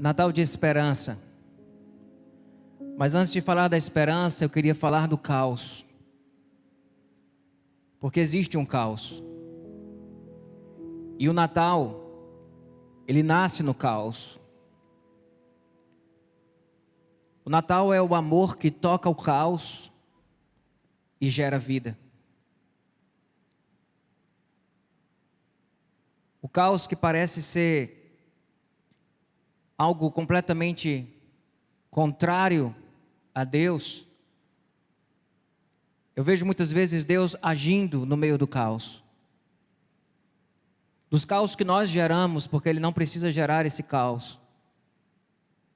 Natal de esperança. Mas antes de falar da esperança, eu queria falar do caos. Porque existe um caos. E o Natal, ele nasce no caos. O Natal é o amor que toca o caos e gera vida. O caos que parece ser algo completamente contrário a Deus. Eu vejo muitas vezes Deus agindo no meio do caos. Dos caos que nós geramos, porque Ele não precisa gerar esse caos.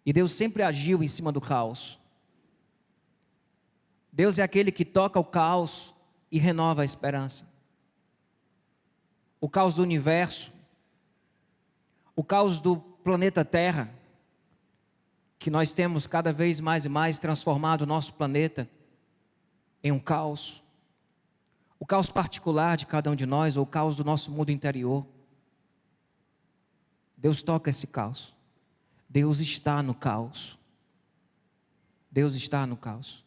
E Deus sempre agiu em cima do caos. Deus é aquele que toca o caos e renova a esperança. O caos do universo, o caos do planeta Terra, que nós temos cada vez mais e mais transformado o nosso planeta em um caos. O caos particular de cada um de nós, ou o caos do nosso mundo interior. Deus toca esse caos. Deus está no caos. Deus está no caos.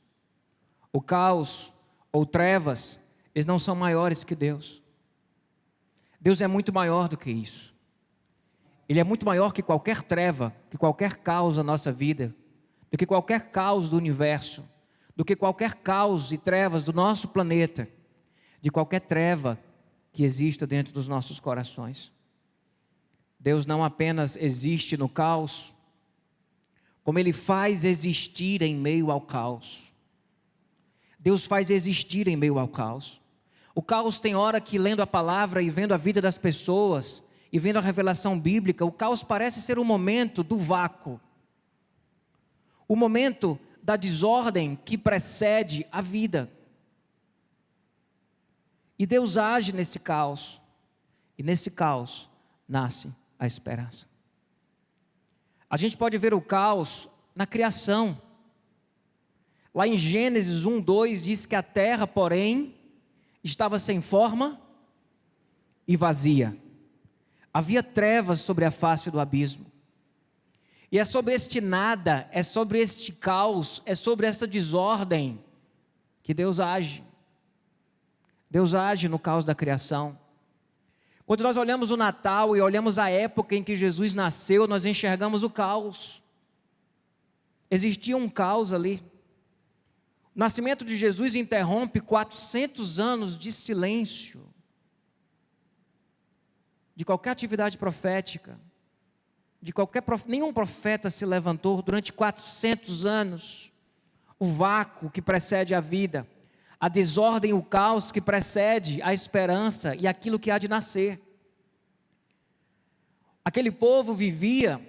O caos ou trevas, eles não são maiores que Deus. Deus é muito maior do que isso. Ele é muito maior que qualquer treva, que qualquer caos da nossa vida, do que qualquer caos do universo, do que qualquer caos e trevas do nosso planeta, de qualquer treva que exista dentro dos nossos corações. Deus não apenas existe no caos, como Ele faz existir em meio ao caos. Deus faz existir em meio ao caos. O caos tem hora que, lendo a palavra e vendo a vida das pessoas, e vendo a revelação bíblica, o caos parece ser o momento do vácuo. O momento da desordem que precede a vida. E Deus age nesse caos. E nesse caos nasce a esperança. A gente pode ver o caos na criação. Lá em Gênesis 1:2 diz que a terra, porém, estava sem forma e vazia. Havia trevas sobre a face do abismo. E é sobre este nada, é sobre este caos, é sobre essa desordem que Deus age. Deus age no caos da criação. Quando nós olhamos o Natal e olhamos a época em que Jesus nasceu, nós enxergamos o caos. Existia um caos ali. O nascimento de Jesus interrompe 400 anos de silêncio de qualquer atividade profética, nenhum profeta se levantou durante 400 anos. O vácuo que precede a vida, a desordem, o caos que precede a esperança e aquilo que há de nascer. Aquele povo vivia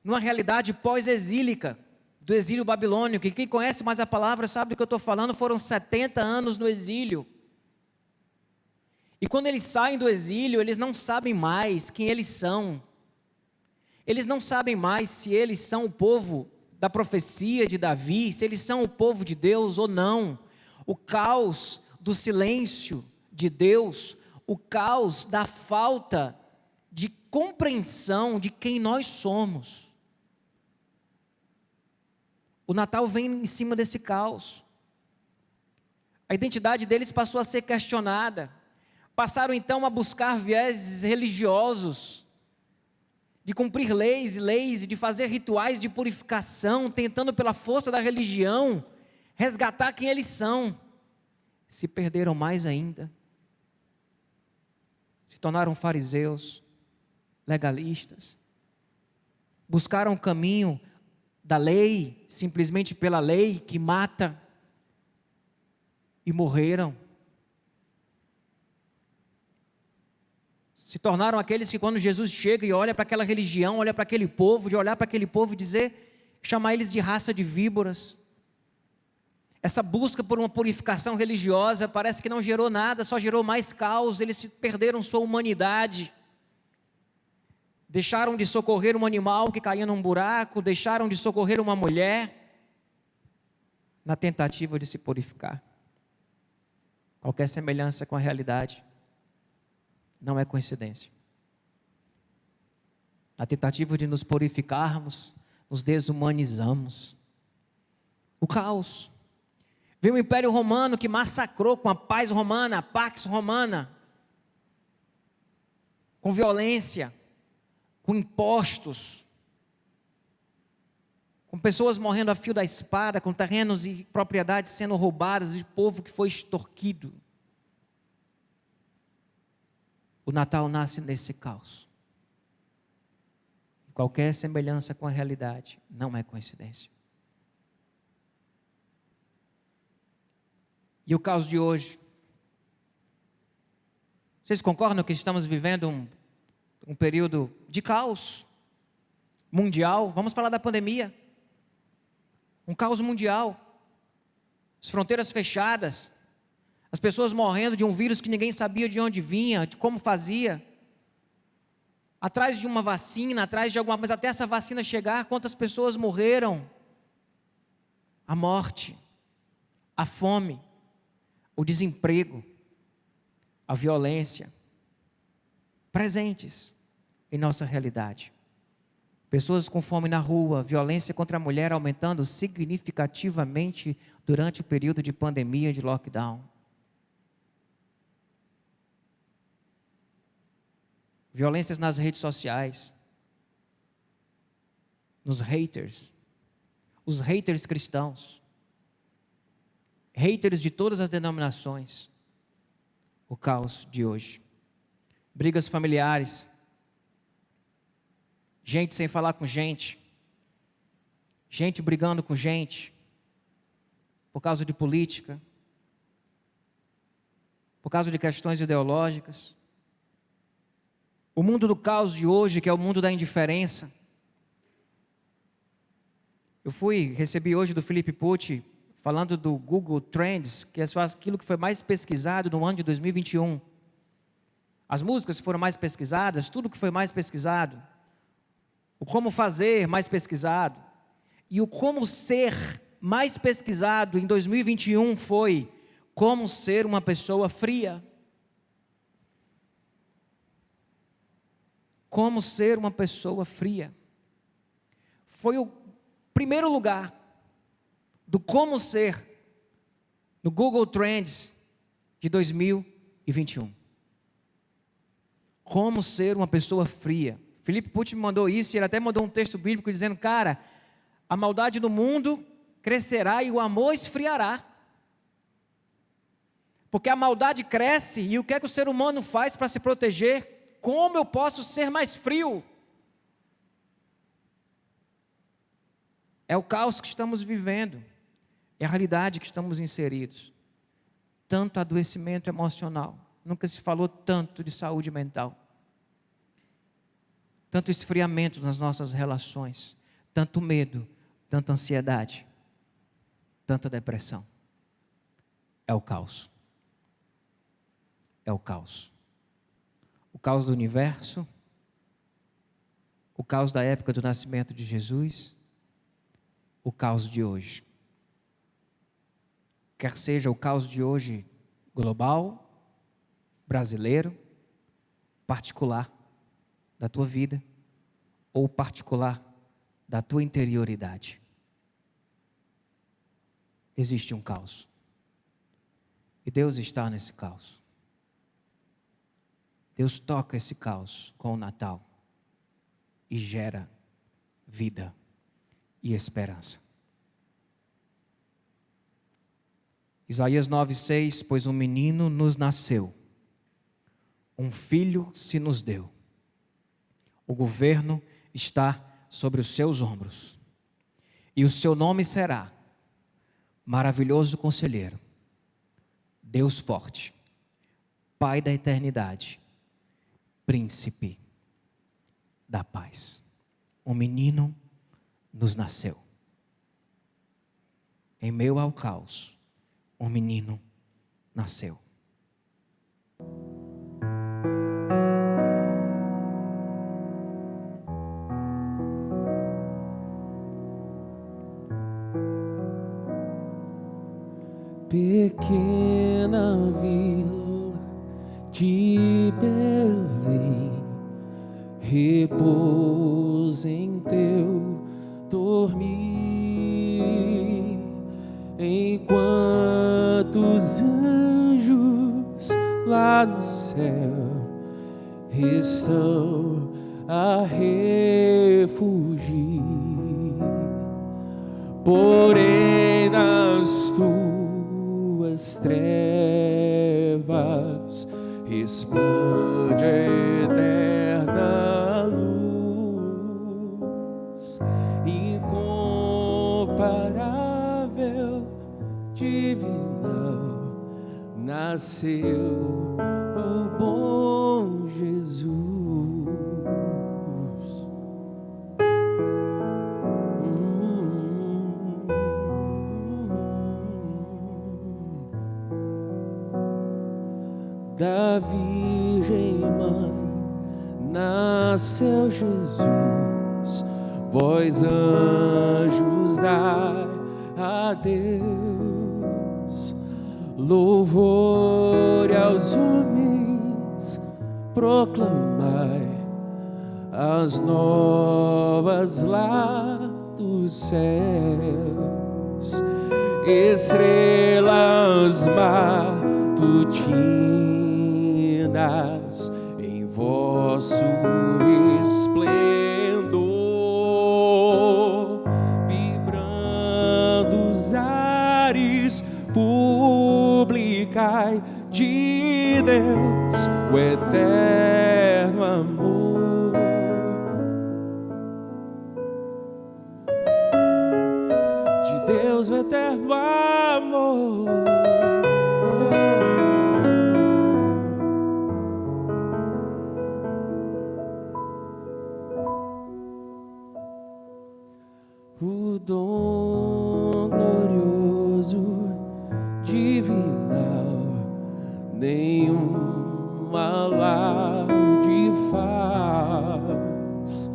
numa realidade pós-exílica, do exílio babilônico, e quem conhece mais a palavra sabe do que eu estou falando, foram 70 anos no exílio. E quando eles saem do exílio, eles não sabem mais quem eles são. Eles não sabem mais se eles são o povo da profecia de Davi, se eles são o povo de Deus ou não. O caos do silêncio de Deus, o caos da falta de compreensão de quem nós somos. O Natal vem em cima desse caos. A identidade deles passou a ser questionada. Passaram então a buscar vieses religiosos, de cumprir leis e leis, de fazer rituais de purificação, tentando pela força da religião, resgatar quem eles são. Se perderam mais ainda. Se tornaram fariseus, legalistas. Buscaram o caminho da lei, simplesmente pela lei que mata, e morreram. Se tornaram aqueles que quando Jesus chega e olha para aquela religião, olha para aquele povo, de olhar para aquele povo e chamar eles de raça de víboras. Essa busca por uma purificação religiosa parece que não gerou nada, só gerou mais caos. Eles perderam sua humanidade. Deixaram de socorrer um animal que caía num buraco, deixaram de socorrer uma mulher, na tentativa de se purificar. Qualquer semelhança com a realidade não é coincidência. A tentativa de nos purificarmos, nos desumanizamos. O caos. Veio o Império Romano que massacrou com a paz romana, a Pax Romana, com violência, com impostos, com pessoas morrendo a fio da espada, com terrenos e propriedades sendo roubadas, de povo que foi extorquido. O Natal nasce nesse caos. Qualquer semelhança com a realidade não é coincidência. E o caos de hoje? Vocês concordam que estamos vivendo um período de caos mundial? Vamos falar da pandemia. Um caos mundial. As fronteiras fechadas. As pessoas morrendo de um vírus que ninguém sabia de onde vinha, de como fazia. Atrás de uma vacina, atrás de alguma coisa, até essa vacina chegar, quantas pessoas morreram? A morte, a fome, o desemprego, a violência, presentes em nossa realidade. Pessoas com fome na rua, violência contra a mulher aumentando significativamente durante o período de pandemia, de lockdown. Violências nas redes sociais, nos haters, os haters cristãos, haters de todas as denominações. O caos de hoje. Brigas familiares, gente sem falar com gente, gente brigando com gente, por causa de política, por causa de questões ideológicas. O mundo do caos de hoje, que é o mundo da indiferença. Eu recebi hoje do Felipe Pucci, falando do Google Trends, que é aquilo que foi mais pesquisado no ano de 2021. As músicas foram mais pesquisadas, tudo que foi mais pesquisado. O como fazer mais pesquisado. E o como ser mais pesquisado em 2021 foi como ser uma pessoa fria. Como ser uma pessoa fria. Foi o primeiro lugar do como ser no Google Trends de 2021. Como ser uma pessoa fria. Felipe Pucci me mandou isso e ele até mandou um texto bíblico dizendo, cara, a maldade do mundo crescerá e o amor esfriará. Porque a maldade cresce e o que é que o ser humano faz para se proteger? Como eu posso ser mais frio? É o caos que estamos vivendo. É a realidade que estamos inseridos. Tanto adoecimento emocional. Nunca se falou tanto de saúde mental. Tanto esfriamento nas nossas relações. Tanto medo, tanta ansiedade, tanta depressão. É o caos. É o caos. O caos do universo. O caos da época do nascimento de Jesus. O caos de hoje. Quer seja o caos de hoje global, brasileiro, particular da tua vida, ou particular da tua interioridade. Existe um caos. E Deus está nesse caos. Deus toca esse caos com o Natal e gera vida e esperança. Isaías 9:6, pois um menino nos nasceu, um filho se nos deu. O governo está sobre os seus ombros. E o seu nome será Maravilhoso Conselheiro, Deus Forte, Pai da Eternidade, Príncipe da Paz. Um menino nos nasceu. Em meio ao caos, um menino nasceu. Pequena vila de Belém, repousa em teu dormir, enquanto os anjos lá no céu estão a refugir. Porém nas tuas trevas expande a eterna luz, incomparável, divinal, nasceu o bom Jesus. Da Virgem Mãe nasceu Jesus, vós anjos dai a Deus louvor, e aos homens proclamai as novas lá dos céus, estrelas matutinas em vosso esplendor, vibrando os ares, publicai de Deus o eterno amor. De Deus o eterno amor. O dom glorioso, divinal, nenhum alarde faz.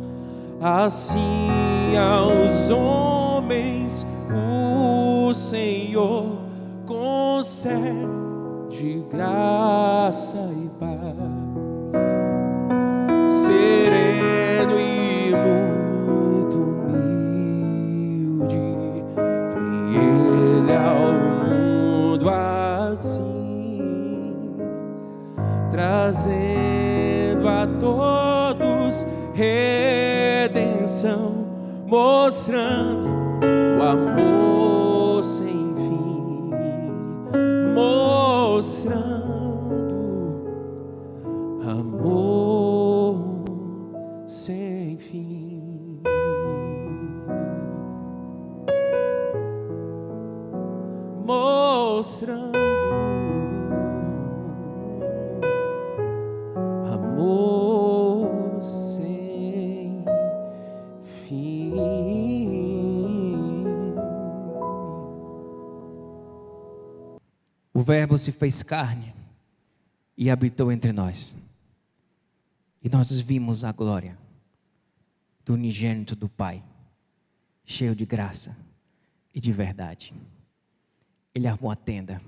Assim aos homens o Senhor concede graça e paz. Sereno e muito humilde, vem Ele ao mundo assim, trazendo a todos redenção, mostrando o amor sem fim, mostrando amor sem fim. Mostrando amor sem fim. O Verbo se fez carne e habitou entre nós. E nós vimos a glória do unigênito do Pai, cheio de graça e de verdade. Ele armou a tenda.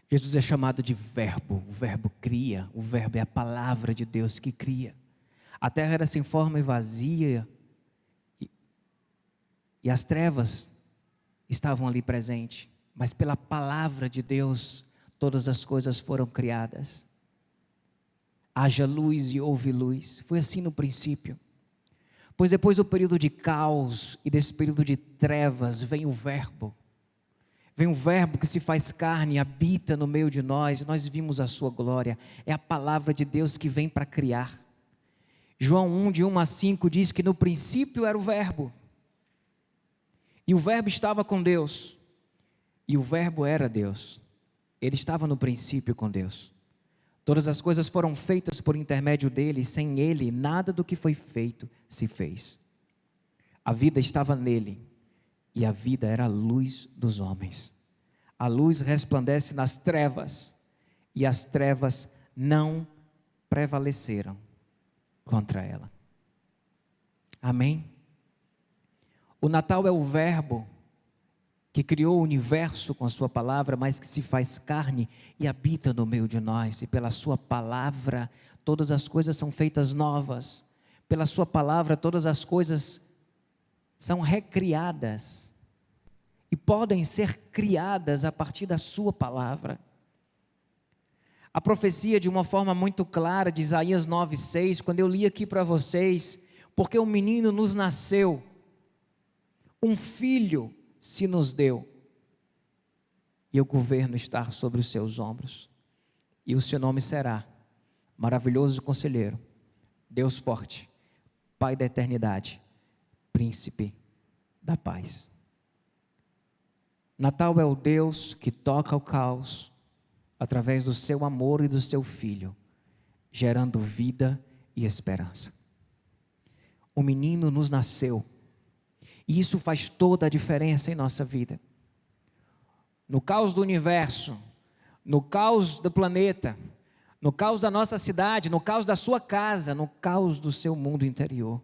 Jesus é chamado de Verbo. O Verbo cria. O Verbo é a palavra de Deus que cria. A terra era sem forma e vazia, e as trevas estavam ali presentes. Mas pela palavra de Deus, todas as coisas foram criadas. Haja luz e houve luz. Foi assim no princípio. Pois depois do período de caos e desse período de trevas, vem o Verbo. Vem o Verbo que se faz carne e habita no meio de nós, e nós vimos a sua glória. É a palavra de Deus que vem para criar. João 1, de 1 a 5, diz que no princípio era o Verbo. E o Verbo estava com Deus. E o Verbo era Deus. Ele estava no princípio com Deus. Todas as coisas foram feitas por intermédio dele, e sem ele, nada do que foi feito se fez. A vida estava nele, e a vida era a luz dos homens. A luz resplandece nas trevas, e as trevas não prevaleceram contra ela. Amém? O Natal é o Verbo que criou o universo com a sua palavra, mas que se faz carne e habita no meio de nós. E pela sua palavra, todas as coisas são feitas novas. Pela sua palavra, todas as coisas são recriadas e podem ser criadas a partir da sua palavra. A profecia, de uma forma muito clara, de Isaías 9,6, quando eu li aqui para vocês, porque um menino nos nasceu, um filho se nos deu, e o governo está sobre os seus ombros, e o seu nome será Maravilhoso Conselheiro, Deus Forte, Pai da Eternidade, Príncipe da Paz. Natal é o Deus que toca o caos através do seu amor e do seu Filho, gerando vida e esperança. O menino nos nasceu, e isso faz toda a diferença em nossa vida. No caos do universo, no caos do planeta, no caos da nossa cidade, no caos da sua casa, no caos do seu mundo interior,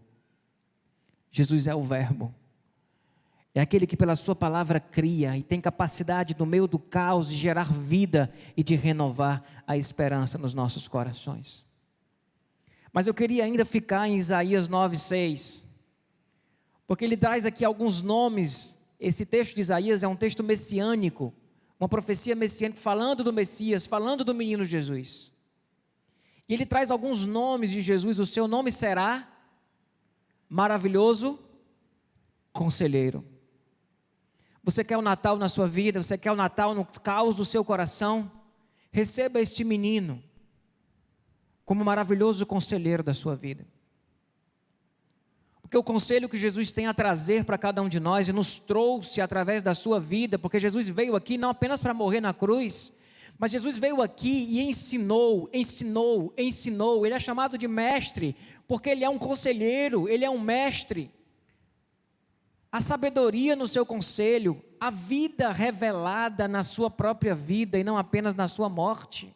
Jesus é o Verbo. É aquele que pela sua palavra cria e tem capacidade no meio do caos de gerar vida e de renovar a esperança nos nossos corações. Mas eu queria ainda ficar em Isaías 9,6, porque ele traz aqui alguns nomes. Esse texto de Isaías é um texto messiânico, uma profecia messiânica falando do Messias, falando do menino Jesus. E ele traz alguns nomes de Jesus. O seu nome será Maravilhoso Conselheiro. Você quer o Natal na sua vida? Você quer o Natal no caos do seu coração? Receba este menino como maravilhoso conselheiro da sua vida. Porque o conselho que Jesus tem a trazer para cada um de nós e nos trouxe através da sua vida, porque Jesus veio aqui não apenas para morrer na cruz, mas Jesus veio aqui e ensinou. Ele é chamado de mestre, porque ele é um conselheiro, ele é um mestre. A sabedoria no seu conselho, a vida revelada na sua própria vida e não apenas na sua morte.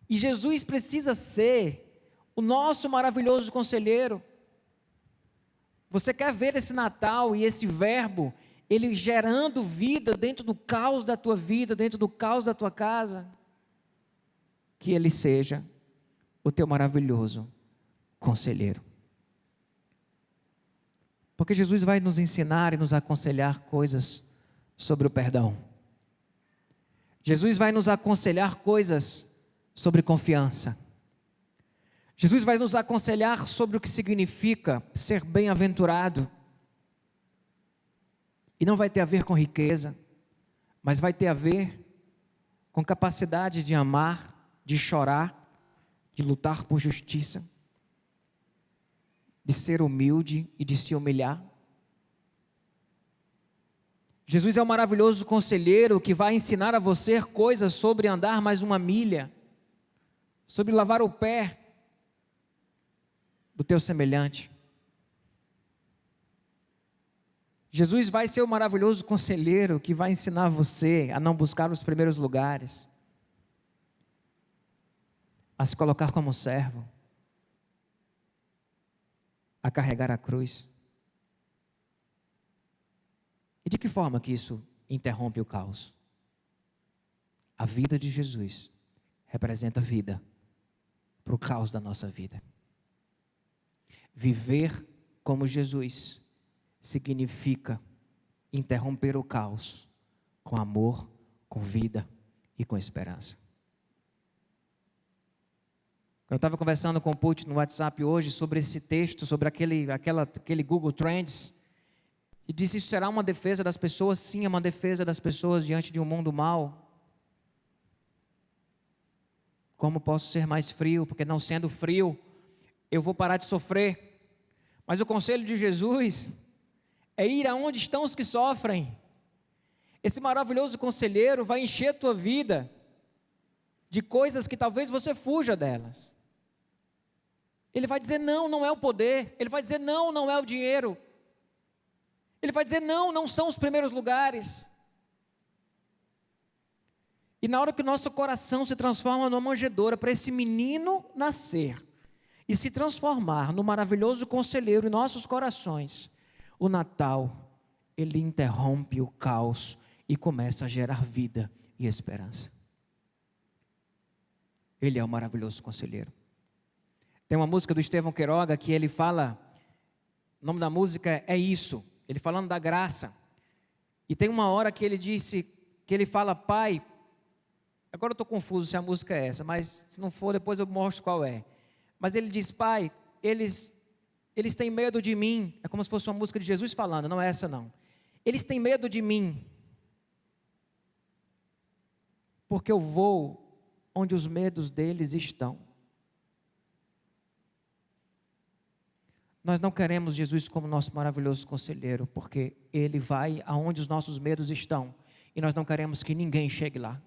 E Jesus precisa ser o nosso maravilhoso conselheiro. Você quer ver esse Natal e esse Verbo, ele gerando vida dentro do caos da tua vida, dentro do caos da tua casa? Que ele seja o teu maravilhoso conselheiro. Porque Jesus vai nos ensinar e nos aconselhar coisas sobre o perdão. Jesus vai nos aconselhar coisas sobre confiança. Jesus vai nos aconselhar sobre o que significa ser bem-aventurado. E não vai ter a ver com riqueza, mas vai ter a ver com capacidade de amar, de chorar, de lutar por justiça, de ser humilde e de se humilhar. Jesus é o maravilhoso conselheiro que vai ensinar a você coisas sobre andar mais uma milha, sobre lavar o pé do teu semelhante. Jesus vai ser o maravilhoso conselheiro que vai ensinar você a não buscar os primeiros lugares, a se colocar como servo, a carregar a cruz. E de que forma que isso interrompe o caos? A vida de Jesus representa vida para o caos da nossa vida. Viver como Jesus significa interromper o caos com amor, com vida e com esperança. Eu estava conversando com o Put no WhatsApp hoje sobre esse texto, sobre aquele Google Trends, e disse: isso será uma defesa das pessoas? Sim, é uma defesa das pessoas diante de um mundo mau. Como posso ser mais frio? Porque não sendo frio, eu vou parar de sofrer. Mas o conselho de Jesus é ir aonde estão os que sofrem. Esse maravilhoso conselheiro vai encher a tua vida de coisas que talvez você fuja delas. Ele vai dizer não, não é o poder. Ele vai dizer não, não é o dinheiro. Ele vai dizer não, não são os primeiros lugares. E na hora que o nosso coração se transforma numa manjedoura para esse menino nascer e se transformar no maravilhoso conselheiro em nossos corações, o Natal, ele interrompe o caos e começa a gerar vida e esperança. Ele é o maravilhoso conselheiro. Tem uma música do Estevão Queiroga que ele fala O nome da música é Isso, ele falando da graça. E tem uma hora que ele disse, que ele fala, Pai, agora eu estou confuso se a música é essa, mas se não for, depois eu mostro qual é. Mas ele diz, Pai, eles têm medo de mim. É como se fosse uma música de Jesus falando, não é essa não. Eles têm medo de mim, porque eu vou onde os medos deles estão. Nós não queremos Jesus como nosso maravilhoso conselheiro, porque Ele vai aonde os nossos medos estão, e nós não queremos que ninguém chegue lá.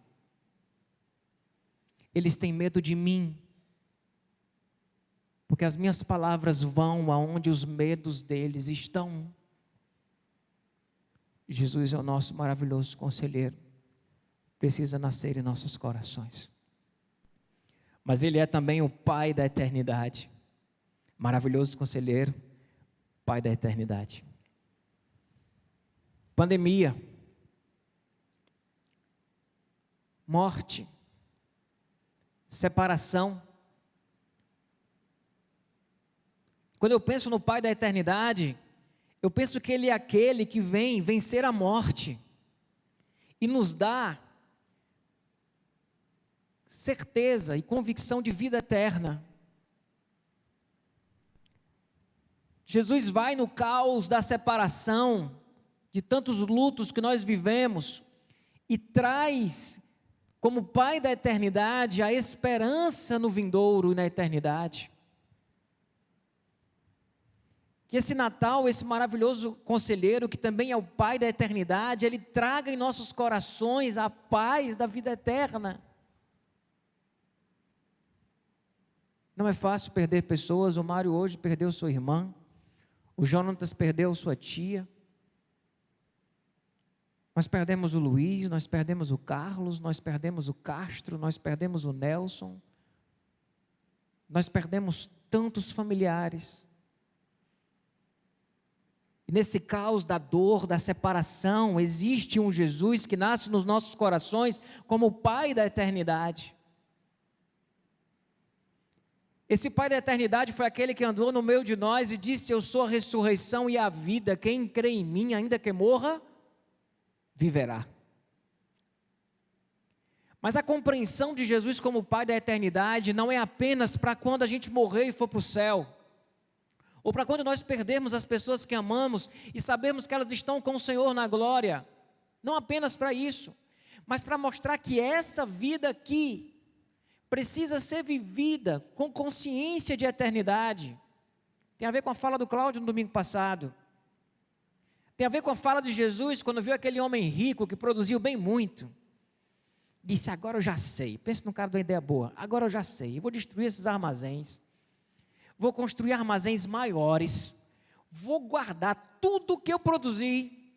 Eles têm medo de mim, porque as minhas palavras vão aonde os medos deles estão. Jesus é o nosso maravilhoso conselheiro, precisa nascer em nossos corações. Mas Ele é também o Pai da eternidade. Maravilhoso conselheiro, Pai da eternidade. Pandemia, morte, separação. Quando eu penso no Pai da eternidade, eu penso que Ele é aquele que vem vencer a morte e nos dá certeza e convicção de vida eterna. Jesus vai no caos da separação, de tantos lutos que nós vivemos, e traz, como Pai da eternidade, a esperança no vindouro e na eternidade. Que esse Natal, esse maravilhoso conselheiro, que também é o Pai da eternidade, Ele traga em nossos corações a paz da vida eterna. Não é fácil perder pessoas. O Mário hoje perdeu sua irmã, o Jonatas perdeu sua tia, nós perdemos o Luiz, nós perdemos o Carlos, nós perdemos o Castro, nós perdemos o Nelson, nós perdemos tantos familiares. E nesse caos da dor, da separação, existe um Jesus que nasce nos nossos corações como o Pai da eternidade. Esse Pai da eternidade foi aquele que andou no meio de nós e disse: eu sou a ressurreição e a vida, quem crê em mim, ainda que morra, viverá. Mas a compreensão de Jesus como Pai da eternidade não é apenas para quando a gente morrer e for para o céu, ou para quando nós perdermos as pessoas que amamos e sabemos que elas estão com o Senhor na glória. Não apenas para isso, mas para mostrar que essa vida aqui precisa ser vivida com consciência de eternidade. Tem a ver com a fala do Cláudio no domingo passado. Tem a ver com a fala de Jesus quando viu aquele homem rico que produziu bem muito. Disse: agora eu já sei. Pensa num cara de uma ideia boa. Agora eu já sei. Eu vou destruir esses armazéns. Vou construir armazéns maiores. Vou guardar tudo que eu produzi.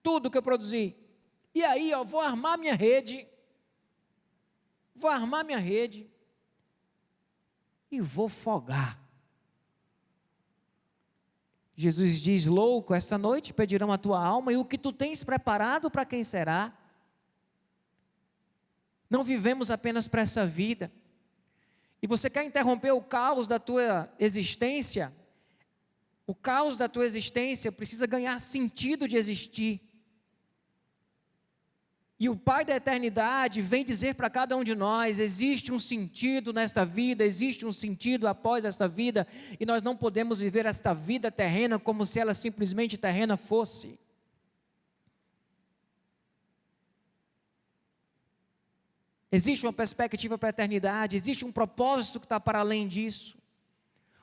Tudo que eu produzi. E aí, vou armar minha rede. Vou armar minha rede e vou folgar. Jesus diz: louco, esta noite pedirão a tua alma, e o que tu tens preparado para quem será? Não vivemos apenas para essa vida. E você quer interromper o caos da tua existência? O caos da tua existência precisa ganhar sentido de existir. E o Pai da eternidade vem dizer para cada um de nós: existe um sentido nesta vida, existe um sentido após esta vida, e nós não podemos viver esta vida terrena como se ela simplesmente terrena fosse. Existe uma perspectiva para a eternidade, existe um propósito que está para além disso.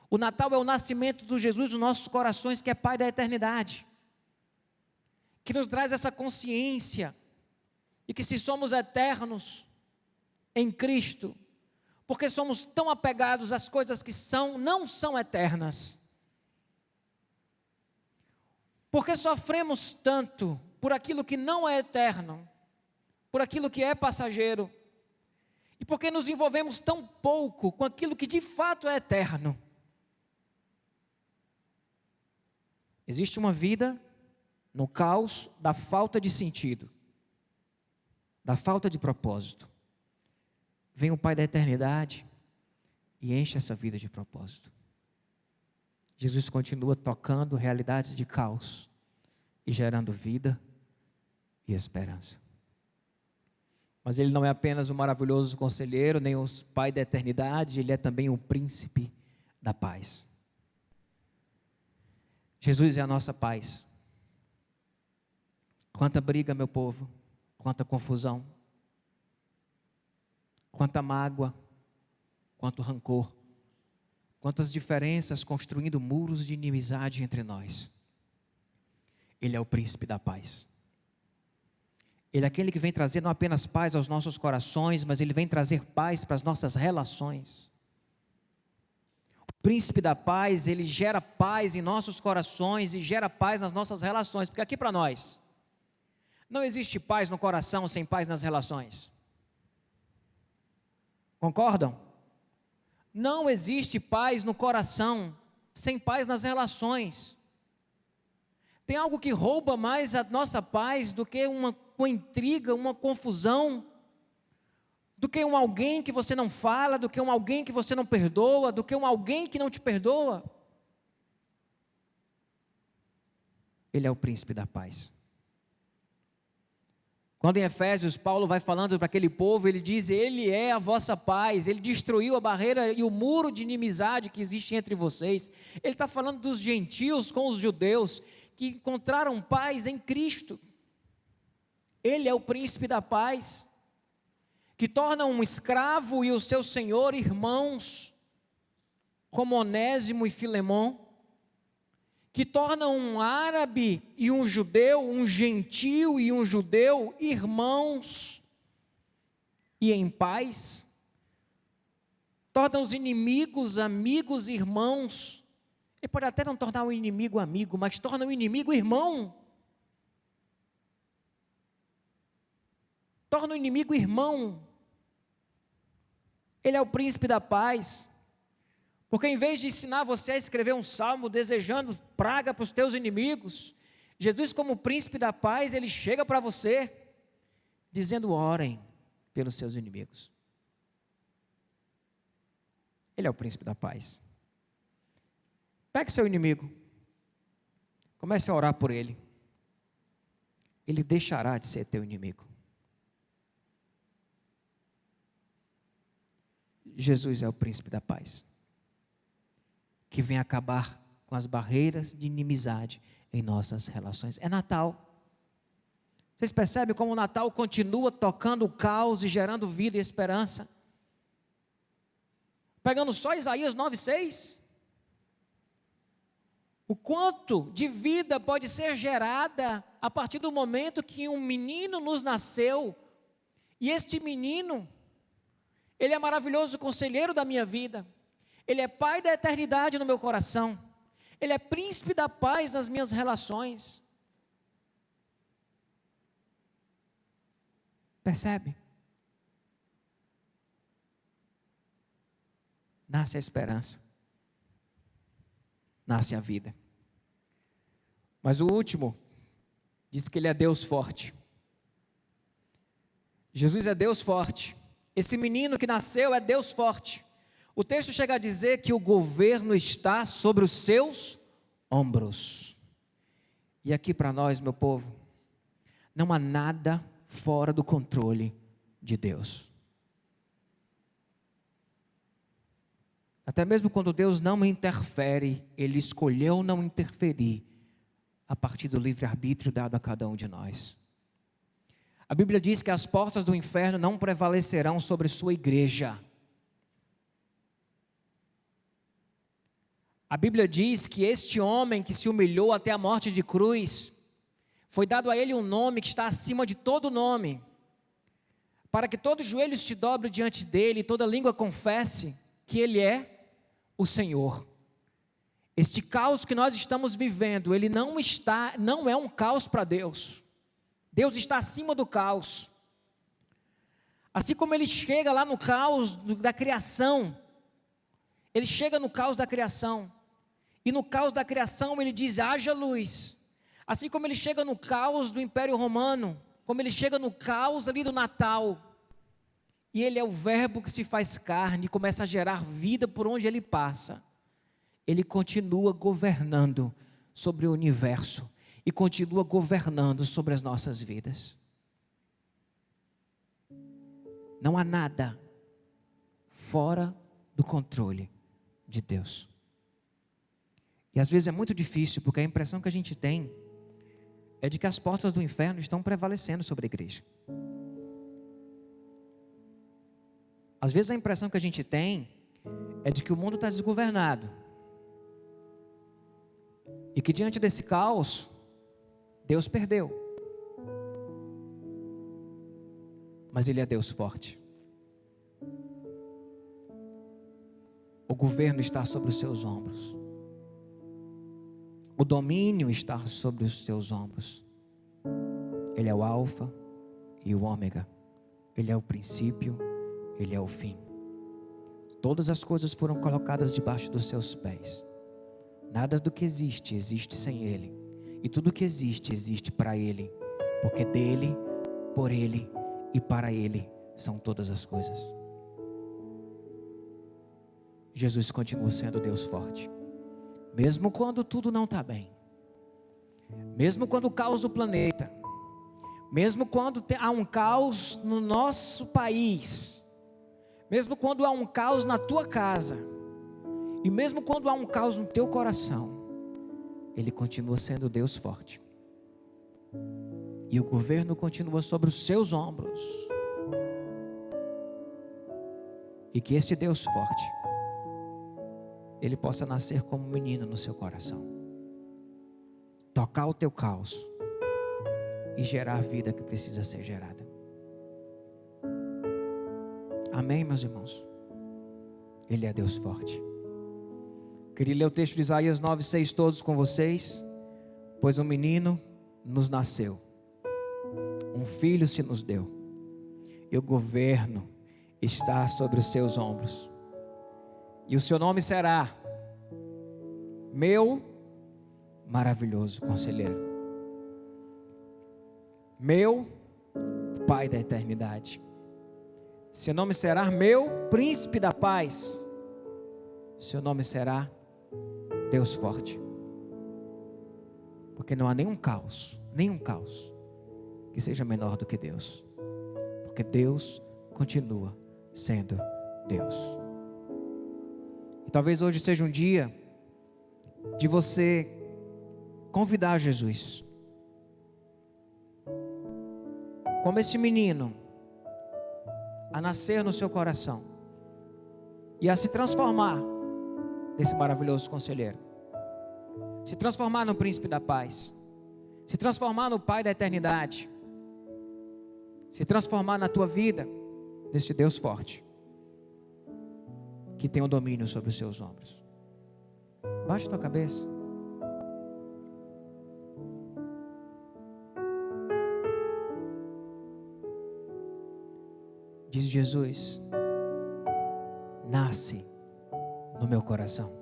O Natal é o nascimento do Jesus nos nossos corações, que é Pai da eternidade, que nos traz essa consciência e que se somos eternos em Cristo, porque somos tão apegados às coisas que não são eternas, porque sofremos tanto por aquilo que não é eterno, por aquilo que é passageiro, e porque nos envolvemos tão pouco com aquilo que de fato é eterno. Existe uma vida no caos da falta de sentido, da falta de propósito. Vem o Pai da eternidade e enche essa vida de propósito. Jesus continua tocando realidades de caos e gerando vida e esperança. Mas Ele não é apenas o maravilhoso conselheiro, nem o Pai da eternidade, Ele é também o príncipe da paz. Jesus é a nossa paz. Quanta briga, meu povo, quanta confusão, quanta mágoa, quanto rancor, quantas diferenças construindo muros de inimizade entre nós. Ele é o príncipe da paz. Ele é aquele que vem trazer não apenas paz aos nossos corações, mas Ele vem trazer paz para as nossas relações. O príncipe da paz, Ele gera paz em nossos corações e gera paz nas nossas relações. Porque aqui para nós, não existe paz no coração sem paz nas relações. Concordam? Não existe paz no coração sem paz nas relações. Tem algo que rouba mais a nossa paz do que uma intriga, uma confusão, do que um alguém que você não fala, do que um alguém que você não perdoa, do que um alguém que não te perdoa. Ele é o príncipe da paz. Quando em Efésios Paulo vai falando para aquele povo, ele diz: Ele é a vossa paz, Ele destruiu a barreira e o muro de inimizade que existe entre vocês. Ele está falando dos gentios com os judeus, que encontraram paz em Cristo. Ele é o príncipe da paz, que torna um escravo e o seu senhor irmãos, como Onésimo e Filemão, que torna um árabe e um judeu, um gentio e um judeu, irmãos e em paz, torna os inimigos amigos, irmãos. Ele pode até não tornar o inimigo amigo, mas torna o inimigo irmão. Torna o inimigo irmão. Ele é o príncipe da paz. Porque em vez de ensinar você a escrever um salmo desejando praga para os teus inimigos, Jesus, como príncipe da paz, Ele chega para você dizendo: orem pelos seus inimigos. Ele é o príncipe da paz. Pegue seu inimigo, comece a orar por ele. Ele deixará de ser teu inimigo. Jesus é o príncipe da paz, que vem acabar com as barreiras de inimizade em nossas relações. É Natal. Vocês percebem como o Natal continua tocando o caos e gerando vida e esperança? Pegando só Isaías 9:6. O quanto de vida pode ser gerada a partir do momento que um menino nos nasceu. E este menino, ele é maravilhoso conselheiro da minha vida. Ele é Pai da eternidade no meu coração. Ele é príncipe da paz nas minhas relações. Percebe? Nasce a esperança. Nasce a vida. Mas o último diz que Ele é Deus forte. Jesus é Deus forte. Esse menino que nasceu é Deus forte. O texto chega a dizer que o governo está sobre os seus ombros. E aqui para nós, meu povo, não há nada fora do controle de Deus. Até mesmo quando Deus não interfere, Ele escolheu não interferir a partir do livre-arbítrio dado a cada um de nós. A Bíblia diz que as portas do inferno não prevalecerão sobre sua igreja. A Bíblia diz que este homem que se humilhou até a morte de cruz, foi dado a ele um nome que está acima de todo nome, para que todo joelho se dobre diante dele e toda língua confesse que Ele é o Senhor. Este caos que nós estamos vivendo, ele não é um caos para Deus. Deus está acima do caos. Assim como Ele chega lá no caos da criação, Ele chega no caos da criação, e no caos da criação Ele diz: haja luz. Assim como Ele chega no caos do Império Romano, como Ele chega no caos ali do Natal, e Ele é o verbo que se faz carne e começa a gerar vida por onde Ele passa. Ele continua governando sobre o universo e continua governando sobre as nossas vidas. Não há nada fora do controle de Deus. E às vezes é muito difícil, porque a impressão que a gente tem é de que as portas do inferno estão prevalecendo sobre a igreja. Às vezes a impressão que a gente tem é de que o mundo está desgovernado. E que diante desse caos, Deus perdeu. Mas Ele é Deus forte. O governo está sobre os seus ombros. O domínio está sobre os seus ombros. Ele é o alfa e o ômega. Ele é o princípio, Ele é o fim. Todas as coisas foram colocadas debaixo dos seus pés. Nada do que existe, existe sem Ele. E tudo que existe, existe para Ele. Porque dEle, por Ele e para Ele são todas as coisas. Jesus continua sendo Deus forte. Mesmo quando tudo não está bem. Mesmo quando o caos do planeta. Mesmo quando há um caos no nosso país. Mesmo quando há um caos na tua casa. E mesmo quando há um caos no teu coração. Ele continua sendo Deus forte. E o governo continua sobre os seus ombros. E que esse Deus forte, Ele possa nascer como um menino no seu coração. Tocar o teu caos. E gerar a vida que precisa ser gerada. Amém, meus irmãos? Ele é Deus forte. Queria ler o texto de Isaías 9:6 todos com vocês. Pois um menino nos nasceu. Um filho se nos deu. E o governo está sobre os seus ombros. E o seu nome será Meu Maravilhoso Conselheiro. Meu Pai da Eternidade. Seu nome será Meu Príncipe da Paz. Seu nome será Deus Forte. Porque não há nenhum caos que seja menor do que Deus. Porque Deus continua sendo Deus. E talvez hoje seja um dia de você convidar Jesus, como esse menino, a nascer no seu coração e a se transformar nesse maravilhoso conselheiro, se transformar no príncipe da paz, se transformar no Pai da eternidade, se transformar na tua vida nesse Deus forte que tem o domínio sobre os seus ombros. Baixa a tua cabeça. Diz Jesus: nasce no meu coração.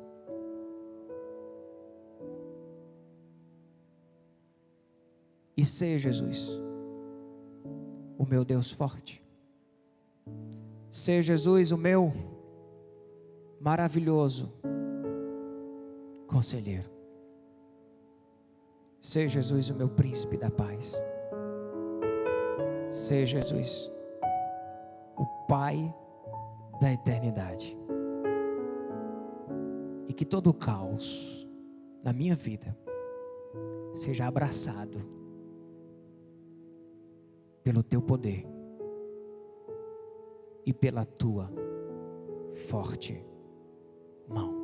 E seja, Jesus, o meu Deus forte. Seja, Jesus, o meu maravilhoso conselheiro. Seja, Jesus, o meu príncipe da paz. Seja, Jesus, o Pai da eternidade. E que todo o caos na minha vida seja abraçado pelo teu poder e pela tua forte mão.